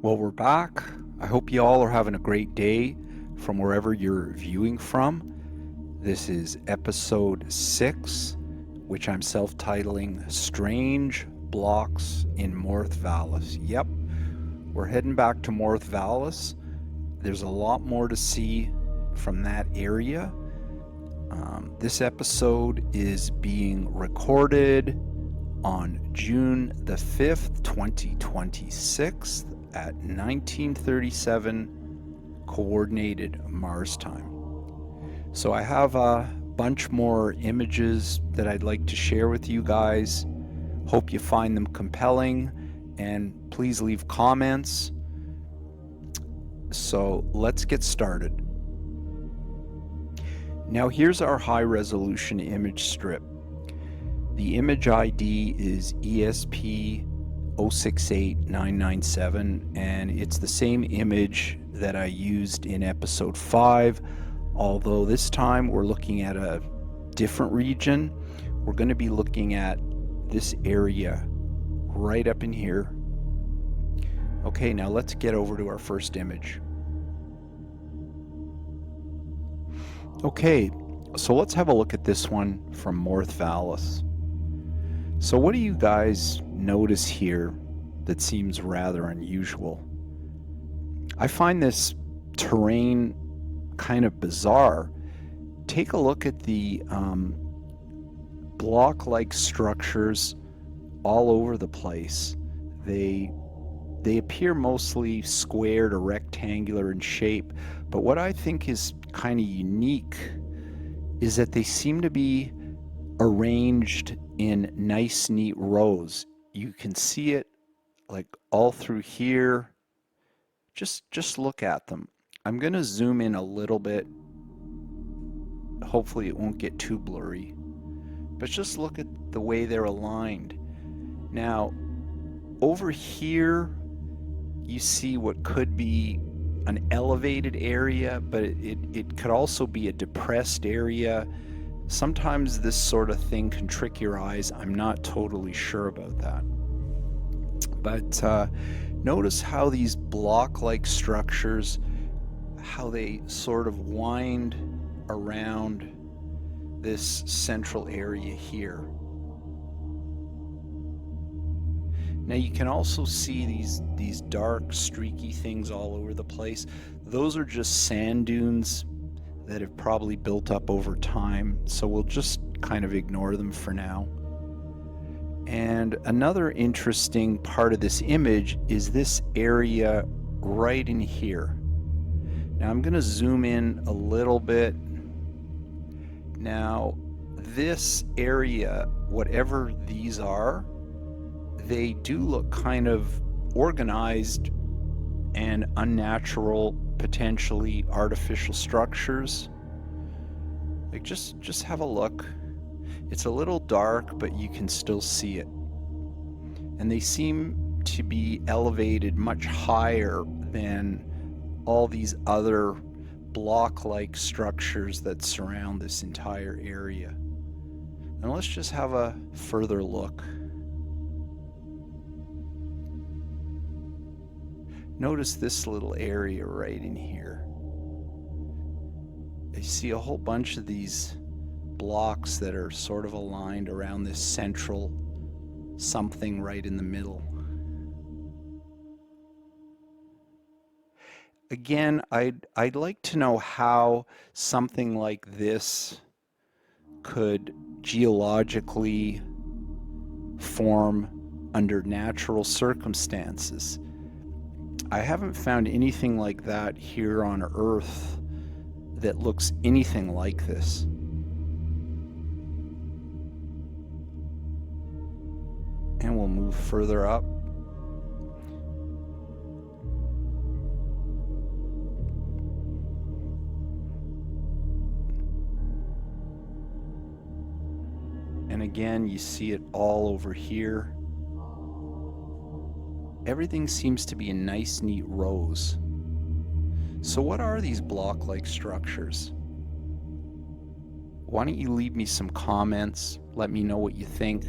Well, we're back. I hope you all are having a great day from wherever you're viewing from. This is episode 6, which I'm self-titling Strange Blocks in Mawrth Vallis. Yep, we're heading back to Mawrth Vallis. There's a lot more to see from that area. This episode is being recorded on June the 5th, 2026 at 1937 coordinated Mars time. So I have a bunch more images that I'd like to share with you guys. Hope you find them compelling, and please leave comments. So let's get started. Now here's our high resolution image strip. The image ID is ESP068997, and it's the same image that I used in episode 5, although this time we're looking at a different region. We're going to be looking at this area right up in here. Okay, now let's get over to our first image. Okay, so let's have a look at this one from Mawrth Vallis. So what do you guys notice here that seems rather unusual? I find this terrain kind of bizarre. Take a look at the block-like structures all over the place. They appear mostly squared or rectangular in shape, but what I think is kind of unique is that they seem to be arranged in nice, neat rows. You can see it like all through here. Just look at them. I'm going to zoom in a little bit. Hopefully it won't get too blurry. But just look at the way they're aligned. Now, over here, you see what could be an elevated area, but it could also be a depressed area. Sometimes this sort of thing can trick your eyes. I'm not totally sure about that. But notice how these block-like structures, how they sort of wind around this central area here. Now you can also see these dark streaky things all over the place. Those are just sand dunes that have probably built up over time, so we'll just kind of ignore them for now. And another interesting part of this image is this area right in here. Now I'm going to zoom in a little bit. Now this area, whatever these are, they do look kind of organized and unnatural, potentially artificial structures. Like just have a look. It's a little dark, but you can still see it. And they seem to be elevated much higher than all these other block-like structures that surround this entire area. And let's just have a further look. Notice this little area right in here. I see a whole bunch of these blocks that are sort of aligned around this central something right in the middle. Again, I'd like to know how something like this could geologically form under natural circumstances. I haven't found anything like that here on Earth that looks anything like this. And we'll move further up. And again, you see it all over here. Everything seems to be in nice, neat rows. So what are these block-like structures? Why don't you leave me some comments? Let me know what you think,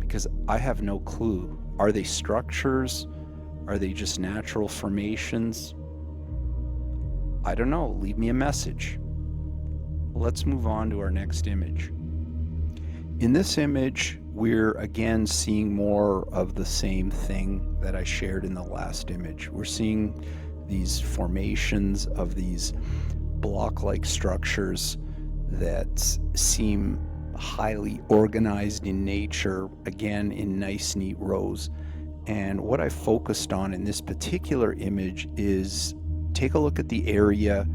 because I have no clue. Are they structures? Are they just natural formations? I don't know. Leave me a message. Let's move on to our next image. In this image, we're again seeing more of the same thing that I shared in the last image. We're seeing these formations of these block-like structures that seem highly organized in nature, again in nice, neat rows. And what I focused on in this particular image is take a look at the area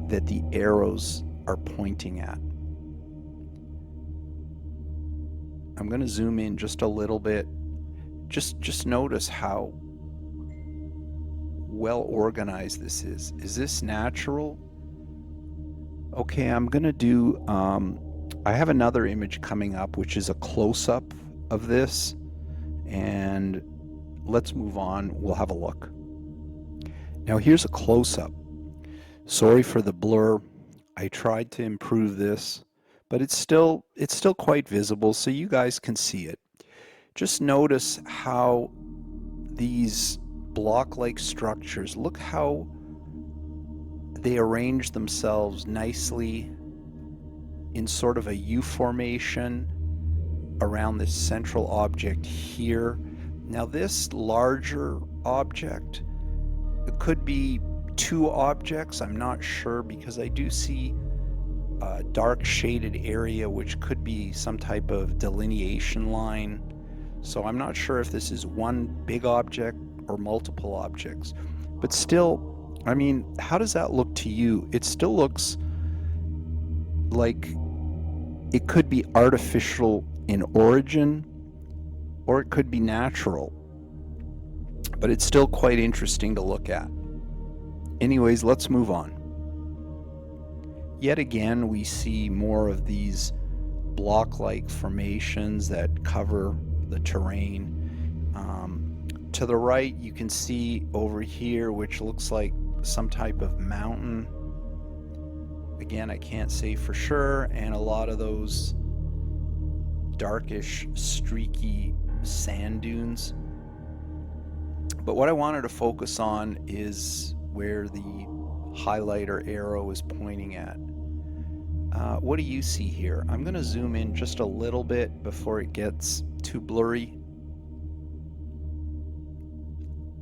that the arrows are pointing at. I'm going to zoom in just a little bit. Just notice how well organized this is. Is this natural? Okay, I'm going to do, I have another image coming up, which is a close-up of this. And let's move on. We'll have a look. Now here's a close-up. Sorry for the blur. I tried to improve this, but it's still quite visible, so you guys can see it. Just notice how these block-like structures, look how they arrange themselves nicely in sort of a U formation around this central object here. Now this larger object, it could be two objects, I'm not sure, because I do see a dark shaded area which could be some type of delineation line. So I'm not sure if this is one big object or multiple objects. But still, I mean, how does that look to you? It still looks like it could be artificial in origin, or it could be natural. But it's still quite interesting to look at. Anyways, let's move on. Yet again, we see more of these block-like formations that cover the terrain. To the right, you can see over here, which looks like some type of mountain. Again, I can't say for sure, and a lot of those darkish, streaky sand dunes. But what I wanted to focus on is where the highlighter arrow is pointing at. What do you see here? I'm going to zoom in just a little bit before it gets too blurry.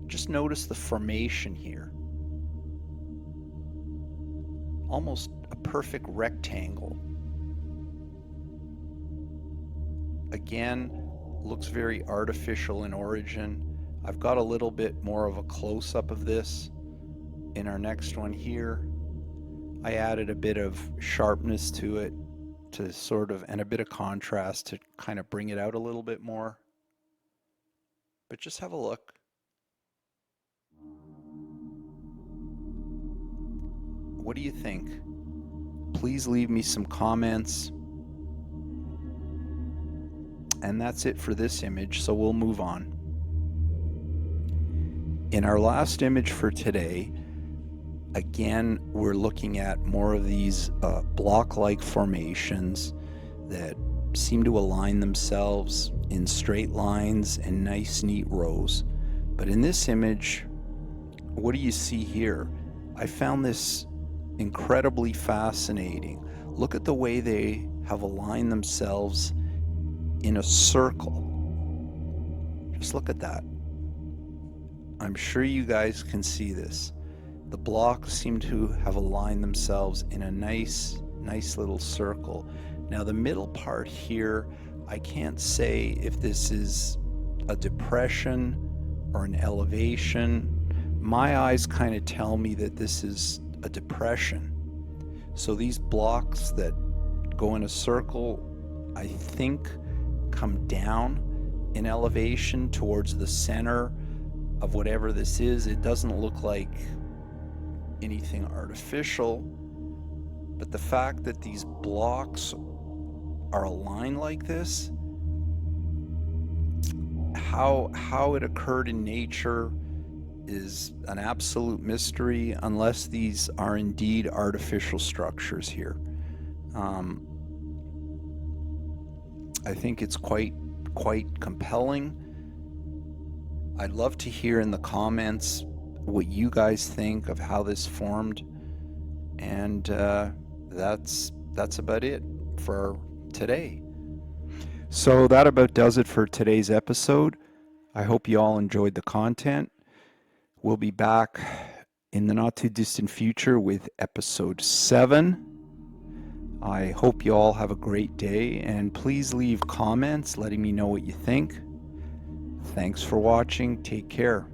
Just notice the formation here. Almost a perfect rectangle. Again, looks very artificial in origin. I've got a little bit more of a close-up of this in our next one here. I added a bit of sharpness to it to sort of, and a bit of contrast to kind of bring it out a little bit more. But just have a look. What do you think? Please leave me some comments. And that's it for this image, so we'll move on. In our last image for today, again, we're looking at more of these block-like formations that seem to align themselves in straight lines and nice, neat rows. But in this image, what do you see here? I found this incredibly fascinating. Look at the way they have aligned themselves in a circle. Just look at that. I'm sure you guys can see this. The blocks seem to have aligned themselves in a nice little circle. Now the middle part here, I can't say if this is a depression or an elevation. My eyes kind of tell me that this is a depression. So these blocks that go in a circle, I think, come down in elevation towards the center of whatever this is. It doesn't look like anything artificial, but the fact that these blocks are aligned like this, how it occurred in nature is an absolute mystery, unless these are indeed artificial structures here. I think it's quite compelling. I'd love to hear in the comments what you guys think of how this formed, and that's about it for today. So that about does it for today's episode. I hope you all enjoyed the content. We'll be back in the not too distant future with episode 7. I hope you all have a great day, and please leave comments letting me know what you think. Thanks for watching. Take care.